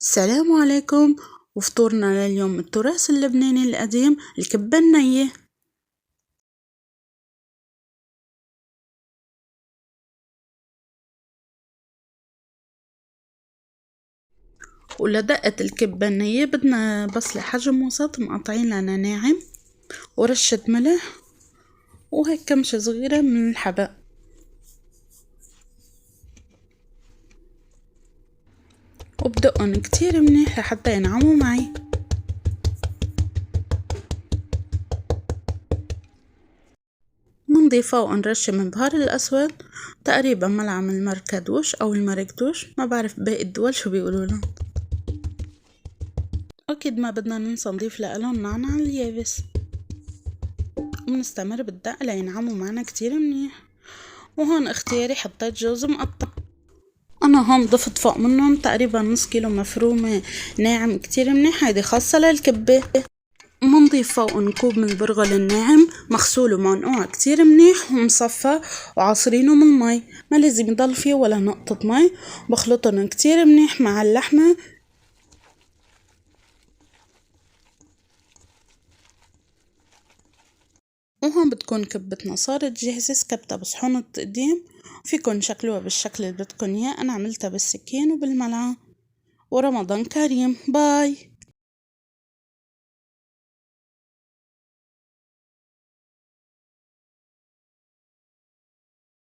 السلام عليكم. وفطورنا لليوم التراث اللبناني القديم الكبة النية. ولدقة الكبة النية بدنا بصلة حجم وسط مقطعين لنا ناعم ورشة ملح وهيك كمشة صغيرة من الحبق، وبدقن كتير منيح لحتى ينعموا معي. منضيف فوقن رشة من بهار الأسود، تقريبا ملعقة من المركدوش أو المركدوش، ما بعرف باقي الدول شو بيقولولن. أكيد ما بدنا ننسى نضيف لألون نعناع اليابس، وبنستمر بالدق لينعموا معنا كتير منيح. وهون اختياري حطيت جوز مقطع، أنا هون ضفت فوق منهم تقريبا نص كيلو مفرومة ناعم كتير منيح، هيدي خاصة للكبة. منضيف فوقن كوب من البرغل الناعم مغسول ومنقوع كتير منيح ومصفى وعصرينه من المي، ما لازم يضل فيه ولا نقطة مي. بخلطن كتير منيح مع اللحمة. وهون بتكون كبتنا صارت جاهزة، سكبتها بصحون التقديم، فيكن شكلوها بالشكل اللي بدكن اياه. انا عملتها بالسكين وبالملعقة. ورمضان كريم، باي.